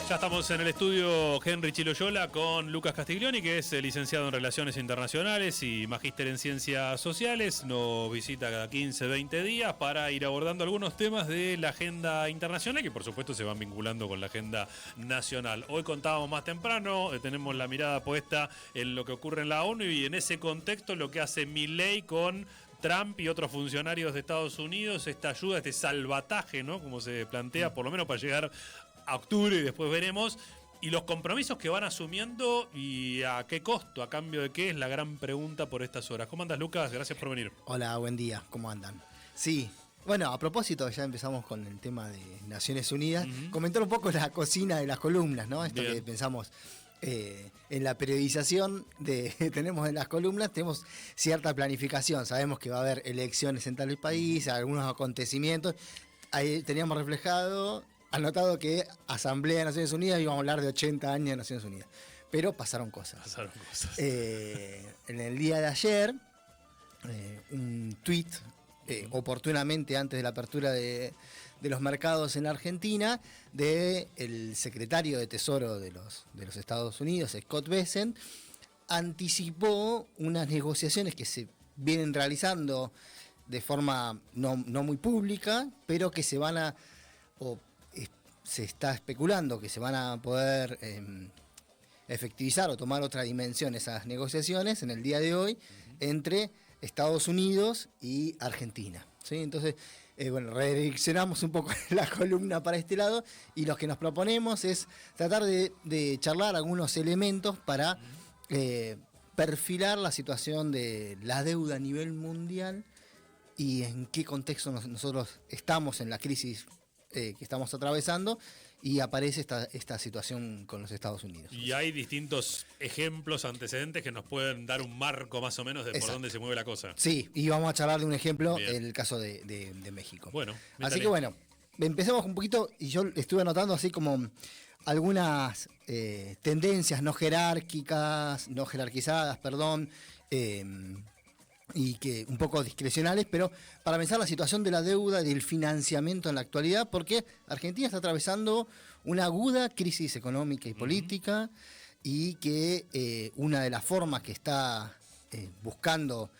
Ya estamos en el estudio Henry Chiloyola con Lucas Castiglioni, que es licenciado en Relaciones Internacionales y magíster en Ciencias Sociales. Nos visita cada 15, 20 días para ir abordando algunos temas de la agenda internacional que por supuesto se van vinculando con la agenda nacional. Hoy contábamos más temprano, tenemos la mirada puesta en lo que ocurre en la ONU y en ese contexto lo que hace Milei con Trump y otros funcionarios de Estados Unidos, esta ayuda, este salvataje, ¿no? Como se plantea, por lo menos para llegar a octubre y después veremos, y los compromisos que van asumiendo y a qué costo, a cambio de qué, es la gran pregunta por estas horas. ¿Cómo andas, Lucas? Gracias por venir. Hola, buen día, ¿cómo andan? Sí, bueno, a propósito, ya empezamos con el tema de Naciones Unidas, comentar un poco la cocina de las columnas, ¿no? Esto que pensamos en la periodización tenemos en las columnas, tenemos cierta planificación, sabemos que va a haber elecciones en tal país, algunos acontecimientos, ahí teníamos anotado que Asamblea de Naciones Unidas íbamos a hablar de 80 años de Naciones Unidas, pero pasaron cosas. En el día de ayer, un tuit, oportunamente antes de la apertura de los mercados en Argentina, del secretario de Tesoro de los Estados Unidos, Scott Bessent, anticipó unas negociaciones que se vienen realizando de forma no muy pública, pero que se van a, se está especulando que se van a poder efectivizar o tomar otra dimensión esas negociaciones en el día de hoy entre Estados Unidos y Argentina, ¿sí? Entonces, redireccionamos un poco la columna para este lado y lo que nos proponemos es tratar de charlar algunos elementos para perfilar la situación de la deuda a nivel mundial y en qué contexto nosotros estamos en la crisis que estamos atravesando y aparece esta situación con los Estados Unidos. Y hay distintos ejemplos, antecedentes que nos pueden dar un marco más o menos de por dónde se mueve la cosa. Sí, y vamos a charlar de un ejemplo, el caso de México. Bueno, así que bueno, empecemos un poquito, y yo estuve anotando así como algunas tendencias no jerarquizadas, y que un poco discrecionales, pero para pensar la situación de la deuda y del financiamiento en la actualidad, porque Argentina está atravesando una aguda crisis económica y política, y que una de las formas que está buscando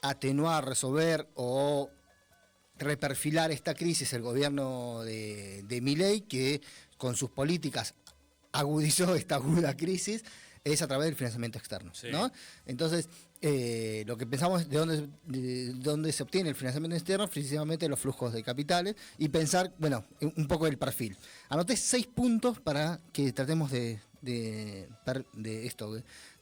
atenuar, resolver o reperfilar esta crisis el gobierno de Milei, que con sus políticas agudizó esta aguda crisis, es a través del financiamiento externo, ¿no? Entonces, lo que pensamos de dónde se obtiene el financiamiento externo, precisamente los flujos de capitales, y pensar, un poco del perfil. Anoté 6 puntos para que tratemos de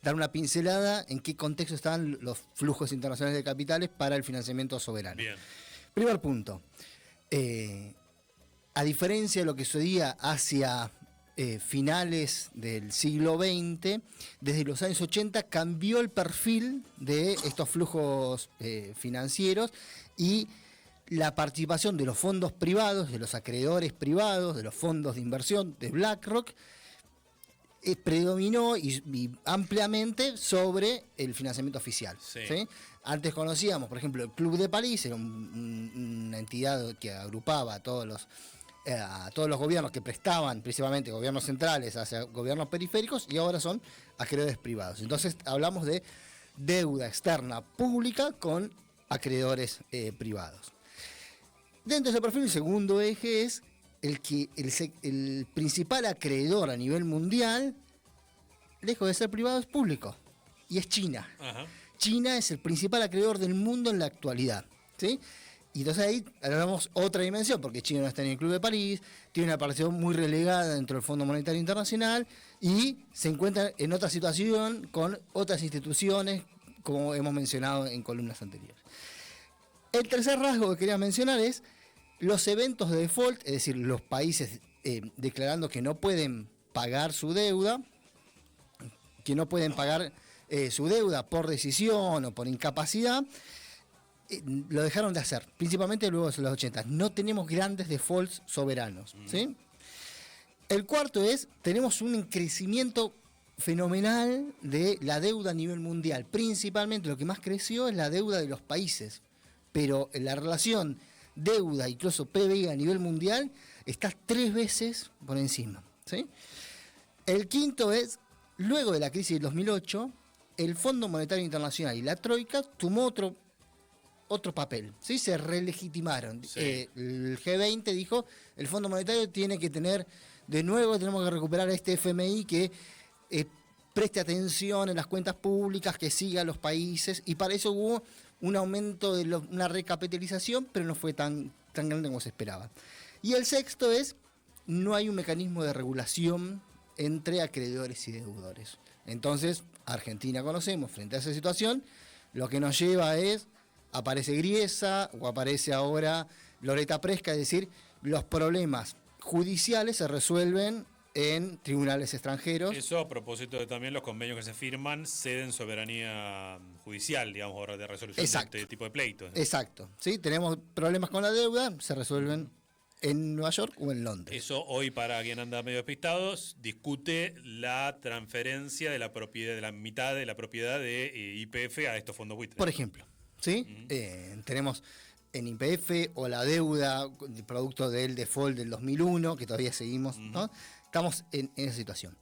dar una pincelada en qué contexto están los flujos internacionales de capitales para el financiamiento soberano. Bien. Primer punto, a diferencia de lo que sucedía hacia finales del siglo XX, desde los años 80 cambió el perfil de estos flujos financieros, y la participación de los fondos privados, de los acreedores privados, de los fondos de inversión de BlackRock, predominó y ampliamente sobre el financiamiento oficial. ¿Sí? Antes conocíamos, por ejemplo, el Club de París, era una entidad que agrupaba a todos los gobiernos que prestaban, principalmente gobiernos centrales hacia gobiernos periféricos, y ahora son acreedores privados. Entonces hablamos de deuda externa pública con acreedores privados. Dentro de ese perfil, el segundo eje es el principal acreedor a nivel mundial, lejos de ser privado, es público, y es China. Ajá. China es el principal acreedor del mundo en la actualidad, ¿sí? Y entonces ahí hablamos otra dimensión, porque China no está en el Club de París, tiene una participación muy relegada dentro del Fondo Monetario Internacional y se encuentra en otra situación con otras instituciones, como hemos mencionado en columnas anteriores. El tercer rasgo que quería mencionar es los eventos de default, es decir, los países declarando que no pueden pagar su deuda, por decisión o por incapacidad. Lo dejaron de hacer, principalmente luego de los 80. No tenemos grandes defaults soberanos, ¿sí? El cuarto es, tenemos un crecimiento fenomenal de la deuda a nivel mundial. Principalmente lo que más creció es la deuda de los países, pero la relación deuda, incluso PBI a nivel mundial, está 3 veces por encima, ¿sí? El quinto es, luego de la crisis del 2008, el Fondo Monetario Internacional y la Troika tomó otro papel, ¿sí? Se relegitimaron. Sí. El G20 dijo, el Fondo Monetario tiene que tener, de nuevo tenemos que recuperar a este FMI que preste atención en las cuentas públicas, que siga a los países, y para eso hubo un aumento una recapitalización, pero no fue tan grande como se esperaba. Y el sexto es, no hay un mecanismo de regulación entre acreedores y deudores. Entonces, Argentina conocemos, frente a esa situación, lo que nos lleva es, aparece Griesa o aparece ahora Loretta Presca, es decir, los problemas judiciales se resuelven en tribunales extranjeros. Eso a propósito de también los convenios que se firman ceden soberanía judicial, digamos, de resolución de este tipo de pleitos. Exacto. ¿Sí? Tenemos problemas con la deuda, se resuelven en Nueva York o en Londres. Eso hoy, para quien anda medio despistados, discute la transferencia de la propiedad, de la mitad de la propiedad de YPF a estos fondos buitres. Por ejemplo, ¿sí? Tenemos en YPF o la deuda producto del default del 2001, que todavía seguimos, ¿no? Estamos en esa situación.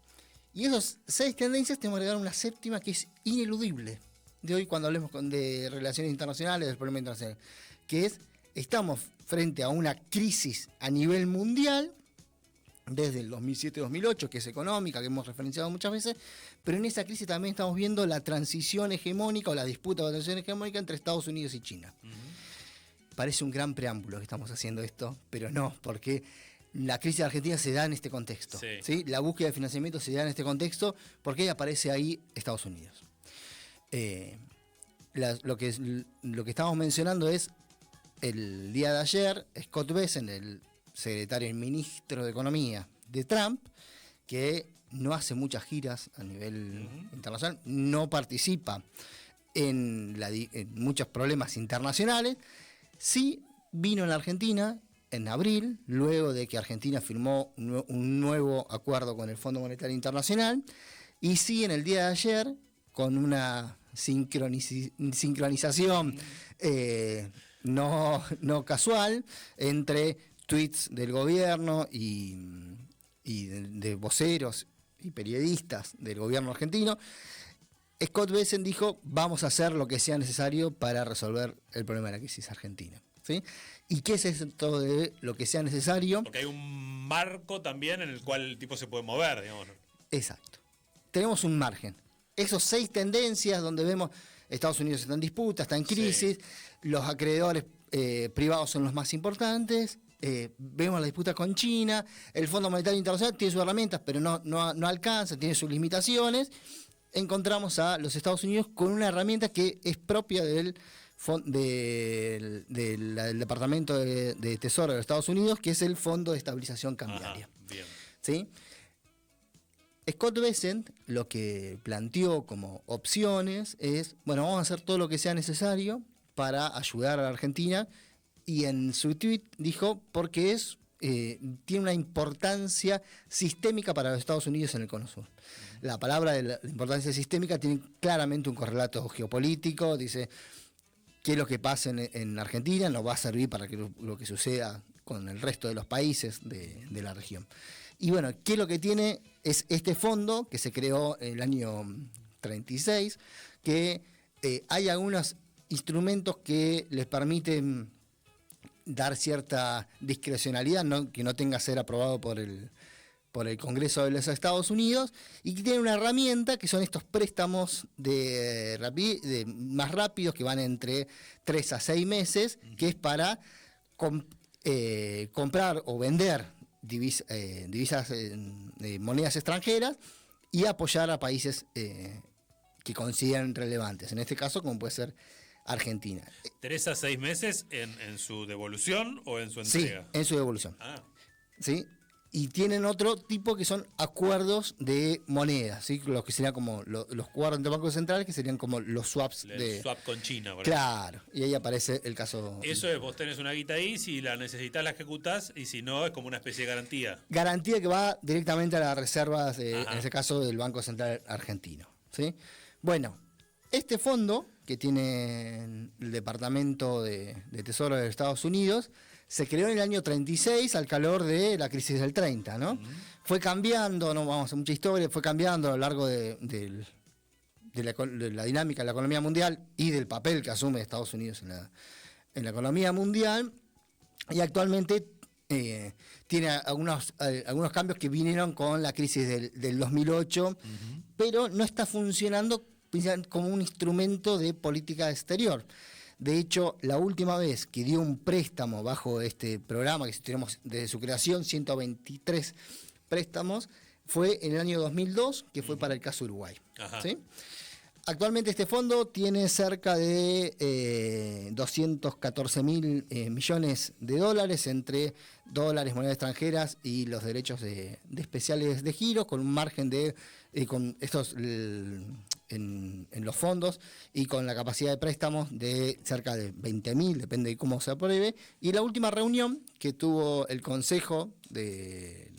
Y esas 6 tendencias tenemos que agregar una séptima que es ineludible de hoy cuando hablemos de relaciones internacionales, del problema internacional, que es, estamos frente a una crisis a nivel mundial, desde el 2007-2008, que es económica, que hemos referenciado muchas veces, pero en esa crisis también estamos viendo la transición hegemónica o la disputa de la transición hegemónica entre Estados Unidos y China. Parece un gran preámbulo que estamos haciendo esto, pero no, porque la crisis de Argentina se da en este contexto. Sí. ¿Sí? La búsqueda de financiamiento se da en este contexto porque aparece ahí Estados Unidos. Lo que estamos mencionando es el día de ayer, Scott Bessent, el secretario y ministro de Economía de Trump, que no hace muchas giras a nivel internacional, no participa en muchos problemas internacionales, sí vino en la Argentina en abril, luego de que Argentina firmó un nuevo acuerdo con el Fondo Monetario Internacional, y sí en el día de ayer, con una sincronización no casual entre tweets del gobierno y de voceros y periodistas del gobierno argentino, Scott Bessent dijo, vamos a hacer lo que sea necesario para resolver el problema de la crisis argentina. ¿Sí? ¿Y qué es esto de lo que sea necesario? Porque hay un marco también en el cual el tipo se puede mover, digamos. Exacto. Tenemos un margen. Esos 6 tendencias donde vemos Estados Unidos está en disputa, está en crisis, los acreedores privados son los más importantes, vemos la disputa con China, el Fondo Monetario Internacional tiene sus herramientas, pero no alcanza, tiene sus limitaciones. Encontramos a los Estados Unidos con una herramienta que es propia del Departamento de Tesoro de los Estados Unidos, que es el Fondo de Estabilización Cambiaria. Bien. ¿Sí? Scott Bessent lo que planteó como opciones es, bueno, vamos a hacer todo lo que sea necesario para ayudar a la Argentina, y en su tweet dijo, porque tiene una importancia sistémica para los Estados Unidos en el Cono Sur. La palabra de la importancia sistémica tiene claramente un correlato geopolítico, dice, qué es lo que pasa en Argentina nos va a servir para que lo que suceda con el resto de los países de la región. Y bueno, ¿qué es lo que tiene? Es este fondo que se creó en el año 36, que hay algunos instrumentos que les permiten dar cierta discrecionalidad, que no tenga que ser aprobado por el Congreso de los Estados Unidos, y que tiene una herramienta que son estos préstamos más rápidos que van entre 3 a 6 meses, que es para comprar o vender divisas, monedas extranjeras, y apoyar a países que consideran relevantes. En este caso, como puede ser Argentina. 3 a 6 meses en su devolución o en su entrega. Sí, en su devolución. Ah. ¿Sí? Y tienen otro tipo que son acuerdos de monedas, ¿sí? Los que serían como los acuerdos entre bancos centrales, que serían como los swaps el swap con China. Claro, y ahí aparece el caso. Eso es, vos tenés una guita ahí, si la necesitas la ejecutás, y si no, es como una especie de garantía. Garantía que va directamente a las reservas, en este caso, del Banco Central Argentino. ¿Sí? Bueno, este fondo que tiene el Departamento de Tesoro de Estados Unidos se creó en el año 36 al calor de la crisis del 30, ¿no? Fue cambiando, no vamos a hacer mucha historia, fue cambiando a lo largo de la dinámica de la economía mundial y del papel que asume Estados Unidos en la economía mundial, y actualmente tiene algunos cambios que vinieron con la crisis del 2008, pero no está funcionando como un instrumento de política exterior. De hecho, la última vez que dio un préstamo bajo este programa, que tenemos desde su creación, 123 préstamos, fue en el año 2002, que fue para el caso Uruguay. ¿Sí? Actualmente este fondo tiene cerca de 214.000 millones de dólares entre dólares, monedas extranjeras y los derechos de especiales de giro, con un margen de con estos en los fondos y con la capacidad de préstamos de cerca de 20.000, depende de cómo se apruebe. Y la última reunión que tuvo el Consejo de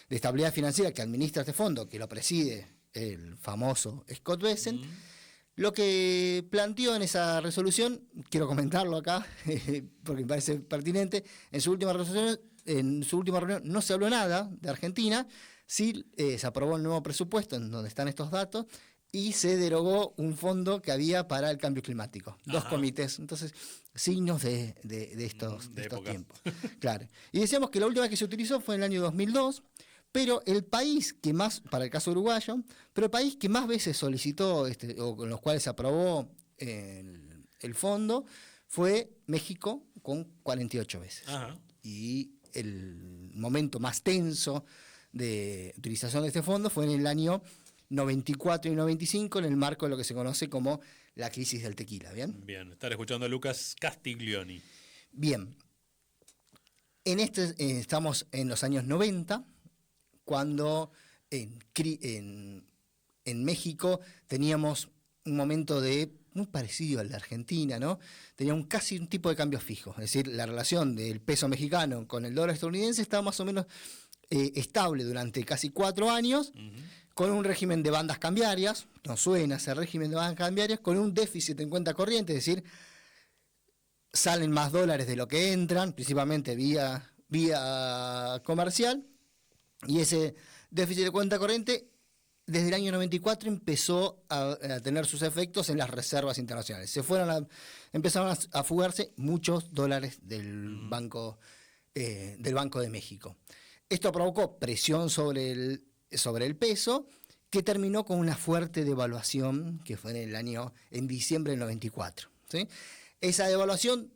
Estabilidad Financiera que administra este fondo, que lo preside el famoso Scott Bessent, lo que planteó en esa resolución, quiero comentarlo acá, porque me parece pertinente, en su última reunión no se habló nada de Argentina, sí se aprobó el nuevo presupuesto en donde están estos datos, y se derogó un fondo que había para el cambio climático, dos comités, entonces signos de estos tiempos. Claro. Y decíamos que la última vez que se utilizó fue en el año 2002, pero el país que más, para el caso uruguayo, pero el país que más veces solicitó, o con los cuales se aprobó el fondo, fue México, con 48 veces. Y el momento más tenso de utilización de este fondo fue en el año 94 y 95, en el marco de lo que se conoce como la crisis del tequila. ¿Bien? Bien, estar escuchando a Lucas Castiglioni. Bien. Estamos en los años 90, cuando en México teníamos un momento muy parecido al de Argentina, ¿no? Teníamos casi un tipo de cambio fijo, es decir, la relación del peso mexicano con el dólar estadounidense estaba más o menos estable durante casi 4 años, con un régimen de bandas cambiarias, no suena ese régimen de bandas cambiarias, con un déficit en cuenta corriente, es decir, salen más dólares de lo que entran, principalmente vía comercial, y ese déficit de cuenta corriente desde el año 94 empezó a tener sus efectos en las reservas internacionales. Empezaron a fugarse muchos dólares del Banco de México. Esto provocó presión sobre el peso, que terminó con una fuerte devaluación, que fue en diciembre del 94. ¿Sí? Esa devaluación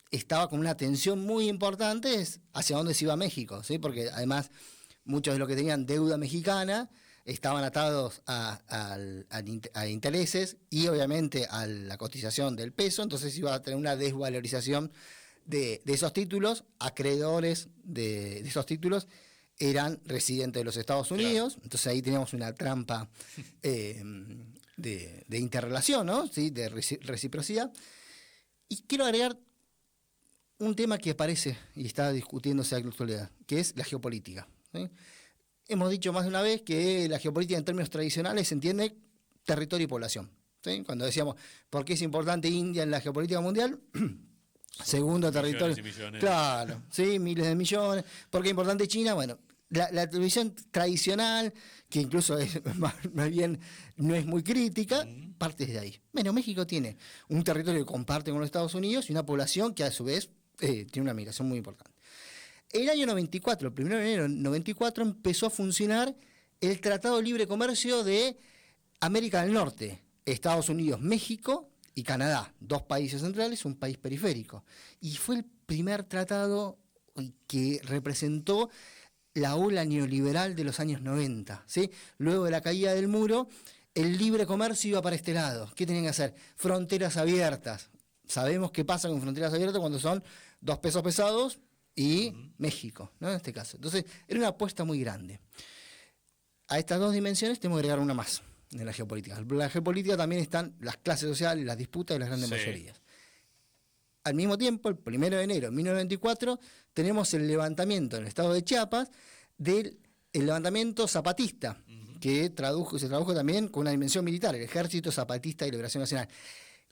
estaba con una tensión muy importante hacia dónde se iba México, ¿sí? Porque además muchos de los que tenían deuda mexicana estaban atados a intereses y obviamente a la cotización del peso, entonces iba a tener una desvalorización de esos títulos. Acreedores de esos títulos eran residentes de los Estados Unidos, claro. Entonces ahí teníamos una trampa de interrelación, ¿no? ¿Sí? De reciprocidad. Y quiero agregar un tema que aparece y está discutiéndose en la actualidad, que es la geopolítica. ¿Sí? Hemos dicho más de una vez que la geopolítica en términos tradicionales se entiende territorio y población. ¿Sí? Cuando decíamos, ¿por qué es importante India en la geopolítica mundial? Segundo territorio. Millones y millones. Claro, sí, miles de millones. ¿Por qué es importante China? Bueno, la televisión tradicional, que incluso es más bien no es muy crítica, parte de ahí. Bueno, México tiene un territorio que comparte con los Estados Unidos y una población que a su vez tiene una migración muy importante. El año 94, el 1 de enero del 94, empezó a funcionar el Tratado de Libre Comercio de América del Norte, Estados Unidos, México y Canadá, 2 países centrales, un país periférico. Y fue el primer tratado que representó la ola neoliberal de los años 90. ¿Sí? Luego de la caída del muro, el libre comercio iba para este lado. ¿Qué tenían que hacer? Fronteras abiertas. Sabemos qué pasa con fronteras abiertas cuando son 2 pesos pesados y México, ¿no? En este caso. Entonces, era una apuesta muy grande. A estas 2 dimensiones tenemos que agregar una más en la geopolítica. En la geopolítica también están las clases sociales, las disputas y las grandes mayorías. Al mismo tiempo, el 1 de enero de 1994, tenemos el levantamiento en el estado de Chiapas del levantamiento zapatista, que se tradujo también con una dimensión militar, el Ejército Zapatista de Liberación Nacional,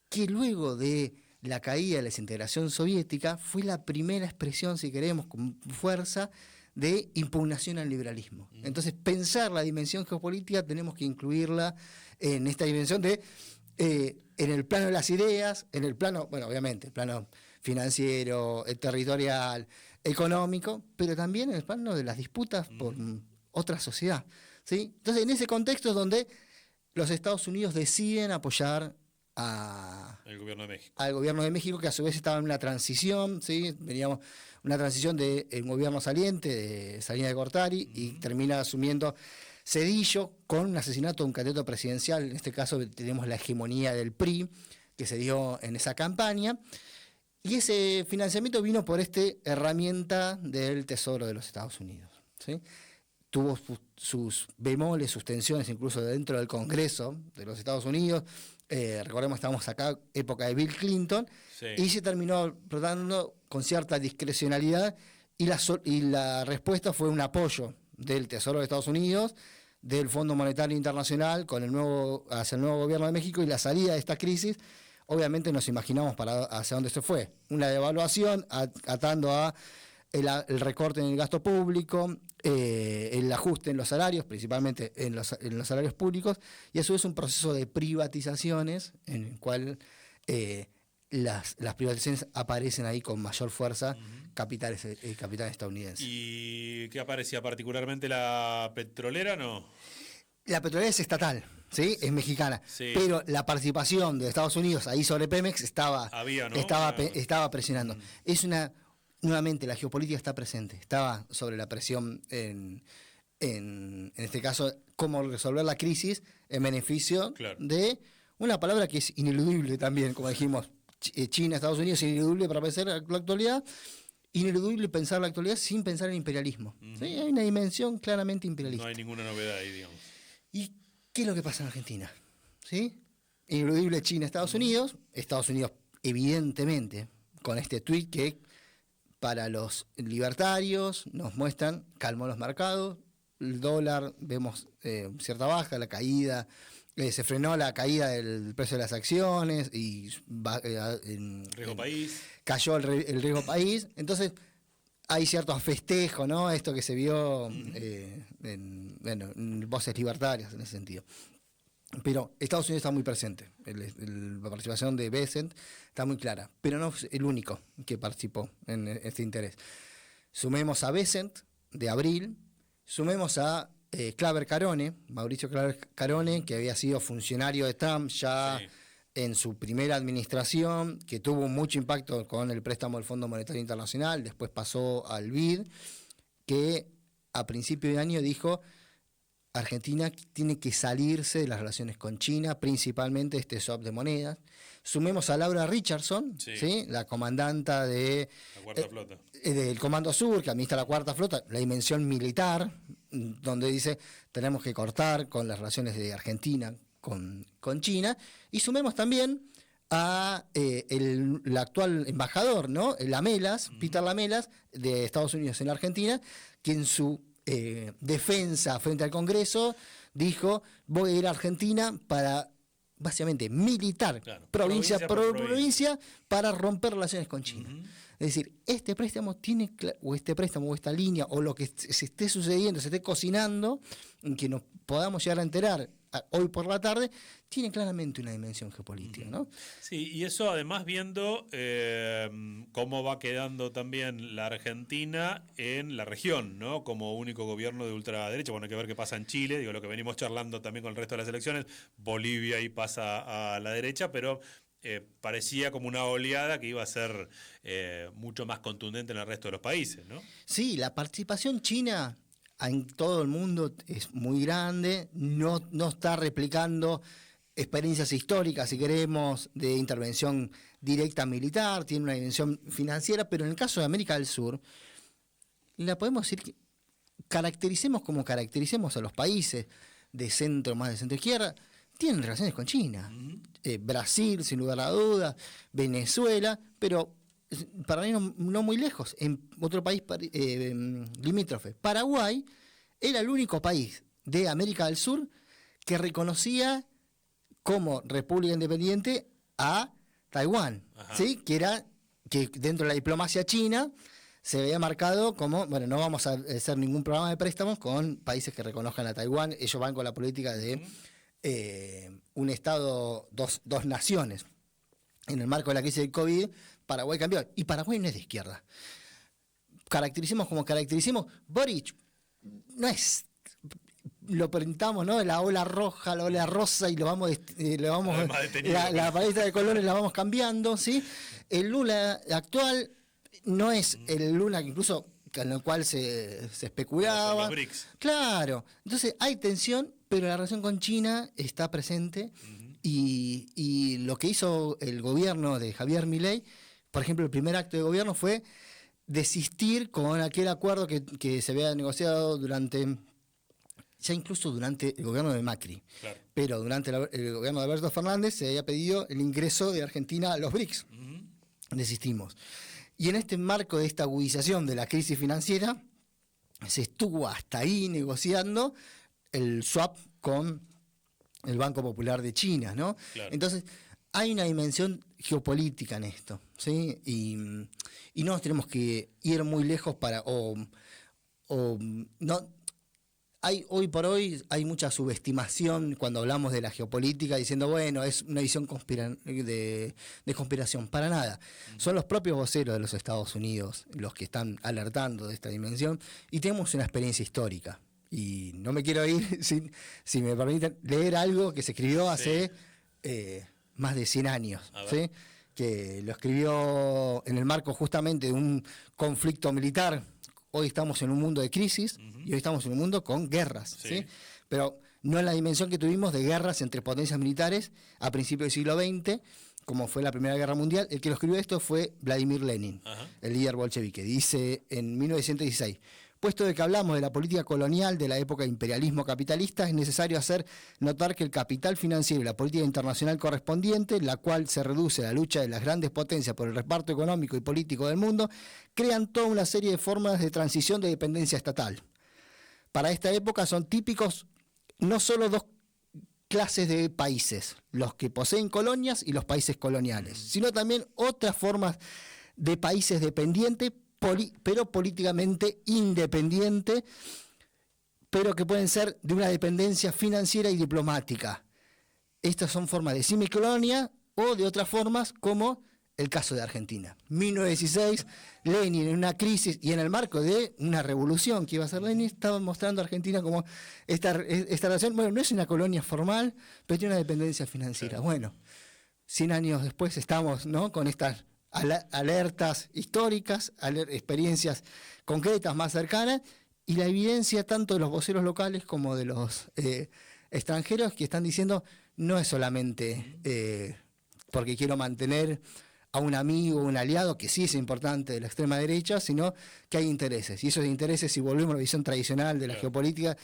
que luego de la caída de la desintegración soviética fue la primera expresión, si queremos, con fuerza, de impugnación al liberalismo. Entonces, pensar la dimensión geopolítica tenemos que incluirla en esta dimensión de, en el plano de las ideas, en el plano, bueno, obviamente, el plano financiero, territorial, económico, pero también en el plano de las disputas por otra sociedad, ¿sí? Entonces, en ese contexto es donde los Estados Unidos deciden apoyar el gobierno de México. Al gobierno de México, que a su vez estaba en una transición, ¿sí? Veníamos una transición de un gobierno saliente, de Salinas de Gortari, y termina asumiendo Zedillo con un asesinato de un candidato presidencial. En este caso tenemos la hegemonía del PRI que se dio en esa campaña. Y ese financiamiento vino por esta herramienta del Tesoro de los Estados Unidos, ¿sí? Tuvo sus bemoles, sus tensiones incluso dentro del Congreso de los Estados Unidos. Recordemos, estamos acá, época de Bill Clinton, sí. Y se terminó tratando con cierta discrecionalidad y la respuesta fue un apoyo del Tesoro de Estados Unidos, del Fondo Monetario Internacional hacia el nuevo gobierno de México, y la salida de esta crisis. Obviamente nos imaginamos hacia dónde se fue. Una devaluación atando a el recorte en el gasto público, el ajuste en los salarios, principalmente en los salarios públicos, y a su vez un proceso de privatizaciones en el cual las privatizaciones aparecen ahí con mayor fuerza, capitales estadounidenses. ¿Y qué aparecía particularmente la petrolera, no? La petrolera es estatal, ¿sí? Es mexicana, sí. Pero la participación de Estados Unidos ahí sobre Pemex estaba presionando. Nuevamente, la geopolítica está presente, estaba sobre la presión en este caso, cómo resolver la crisis en beneficio de una palabra que es ineludible también, como dijimos, China, Estados Unidos, ineludible para pensar la actualidad, ineludible pensar la actualidad sin pensar en imperialismo. ¿Sí? Hay una dimensión claramente imperialista. No hay ninguna novedad ahí, digamos. ¿Y qué es lo que pasa en Argentina? ¿Sí? Ineludible China, Estados Unidos evidentemente, con este tuit que para los libertarios nos muestran, calmó los mercados, el dólar, vemos cierta baja, la caída, se frenó la caída del precio de las acciones y cayó el riesgo país. Entonces hay ciertos festejos, ¿no? Esto que se vio en voces libertarias en ese sentido. Pero Estados Unidos está muy presente, la participación de Bessent está muy clara, pero no es el único que participó en este interés. Sumemos a Bessent, de Abril, sumemos a Claver Carone, Mauricio Claver Carone, que había sido funcionario de Trump ya en su primera administración, que tuvo mucho impacto con el préstamo del Fondo Monetario Internacional, después pasó al BID, que a principio de año dijo: Argentina tiene que salirse de las relaciones con China, principalmente este swap de monedas. Sumemos a Laura Richardson, ¿sí? La comandanta de la Cuarta Flota. Del Comando Sur, que administra la Cuarta Flota, la dimensión militar, donde dice tenemos que cortar con las relaciones de Argentina con China. Y sumemos también a el actual embajador, ¿no? Lamelas, Peter Lamelas, de Estados Unidos en la Argentina, que en su defensa frente al Congreso dijo: voy a ir a Argentina para básicamente militar, provincia por provincia, para romper relaciones con China. Es decir, este préstamo o esta línea, o lo que se esté sucediendo, se esté cocinando, en que nos podamos llegar a enterar hoy por la tarde, tiene claramente una dimensión geopolítica, ¿no? Sí, y eso además viendo cómo va quedando también la Argentina en la región, ¿no? Como único gobierno de ultraderecha. Bueno, hay que ver qué pasa en Chile, digo, lo que venimos charlando también con el resto de las elecciones. Bolivia ahí pasa a la derecha, pero parecía como una oleada que iba a ser mucho más contundente en el resto de los países, ¿no? Sí, la participación china en todo el mundo es muy grande, no está replicando experiencias históricas, si queremos, de intervención directa militar, tiene una dimensión financiera, pero en el caso de América del Sur, la podemos decir que caractericemos como caractericemos a los países de centro, más de centro izquierda, tienen relaciones con China. Brasil, sin lugar a dudas, Venezuela, pero para mí no muy lejos, en otro país limítrofe, Paraguay, era el único país de América del Sur que reconocía como república independiente a Taiwán, ¿sí? Que dentro de la diplomacia china se había marcado como, bueno, no vamos a hacer ningún programa de préstamos con países que reconozcan a Taiwán. Ellos van con la política de un Estado, dos naciones. En el marco de la crisis del COVID, Paraguay cambió. Y Paraguay no es de izquierda. Caractericemos como caractericemos. Boric no es... Lo pintamos, ¿no? La ola roja, la ola rosa, y lo vamos la paleta de colores la vamos cambiando, ¿sí? El Lula actual no es el Lula que incluso con el cual se especulaba. Los BRICS. Claro. Entonces hay tensión, pero la relación con China está presente. Y lo que hizo el gobierno de Javier Milei, por ejemplo, el primer acto de gobierno fue desistir con aquel acuerdo que se había negociado ya incluso durante el gobierno de Macri. Claro. Pero durante el gobierno de Alberto Fernández se había pedido el ingreso de Argentina a los BRICS. Desistimos. Y en este marco de esta agudización de la crisis financiera, se estuvo hasta ahí negociando el swap con el Banco Popular de China, ¿no? Claro. Entonces, hay una dimensión geopolítica en esto, ¿sí? Y no nos tenemos que ir muy lejos hoy por hoy hay mucha subestimación cuando hablamos de la geopolítica, diciendo, bueno, es una visión de conspiración. Para nada. Son los propios voceros de los Estados Unidos los que están alertando de esta dimensión, y tenemos una experiencia histórica. Y no me quiero ir sin, si me permiten, leer algo que se escribió hace más de 100 años, ¿sí? Que lo escribió en el marco justamente de un conflicto militar. Hoy estamos en un mundo de crisis y hoy estamos en un mundo con guerras, ¿sí? Pero no en la dimensión que tuvimos de guerras entre potencias militares a principios del siglo XX, como fue la Primera Guerra Mundial. El que lo escribió esto fue Vladimir Lenin, el líder bolchevique. Dice en 1916... Puesto de que hablamos de la política colonial de la época de imperialismo capitalista, es necesario hacer notar que el capital financiero y la política internacional correspondiente, la cual se reduce a la lucha de las grandes potencias por el reparto económico y político del mundo, crean toda una serie de formas de transición de dependencia estatal. Para esta época son típicos no solo dos clases de países, los que poseen colonias y los países coloniales, sino también otras formas de países dependientes, pero políticamente independiente, pero que pueden ser de una dependencia financiera y diplomática. Estas son formas de semicolonia o de otras formas, como el caso de Argentina. 1916, Lenin en una crisis y en el marco de una revolución que iba a hacer Lenin, estaba mostrando a Argentina como esta relación, bueno, no es una colonia formal, pero tiene una dependencia financiera. Claro. Bueno, 100 años después estamos, ¿no?, con estas alertas históricas, experiencias concretas más cercanas, y la evidencia tanto de los voceros locales como de los extranjeros que están diciendo, no es solamente porque quiero mantener a un amigo, un aliado, que sí es importante de la extrema derecha, sino que hay intereses. Y esos intereses, si volvemos a la visión tradicional de la geopolítica,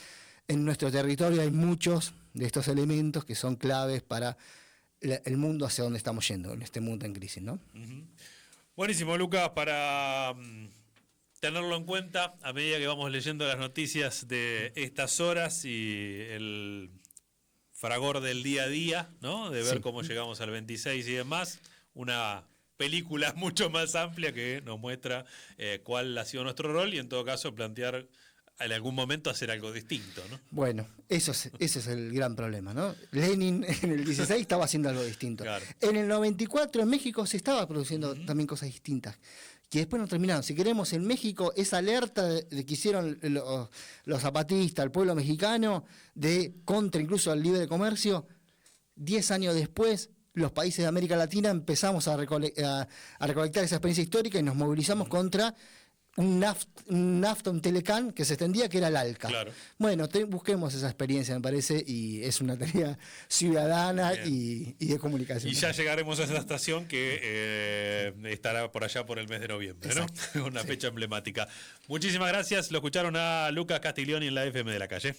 en nuestro territorio hay muchos de estos elementos que son claves para el mundo hacia donde estamos yendo, en este mundo en crisis, ¿no? Buenísimo, Lucas, para tenerlo en cuenta a medida que vamos leyendo las noticias de estas horas y el fragor del día a día, ¿no? De ver cómo llegamos al 26 y demás. Una película mucho más amplia que nos muestra cuál ha sido nuestro rol y en todo caso plantear en algún momento hacer algo distinto, ¿no? Bueno, ese es el gran problema, ¿no? Lenin en el 16 estaba haciendo algo distinto. Claro. En el 94 en México se estaba produciendo también cosas distintas, que después no terminaron. Si queremos, en México, esa alerta de que hicieron los zapatistas, el pueblo mexicano, contra incluso el libre comercio, 10 años después, los países de América Latina empezamos a recolectar esa experiencia histórica y nos movilizamos contra un NAFTA, un Telecán que se extendía, que era el ALCA. Claro. Bueno, busquemos esa experiencia, me parece, y es una tarea ciudadana y de comunicación. Y ya llegaremos a esa estación que estará por allá por el mes de noviembre, ¿no? Una fecha emblemática. Muchísimas gracias. Lo escucharon a Lucas Castiglioni en la FM de la Calle.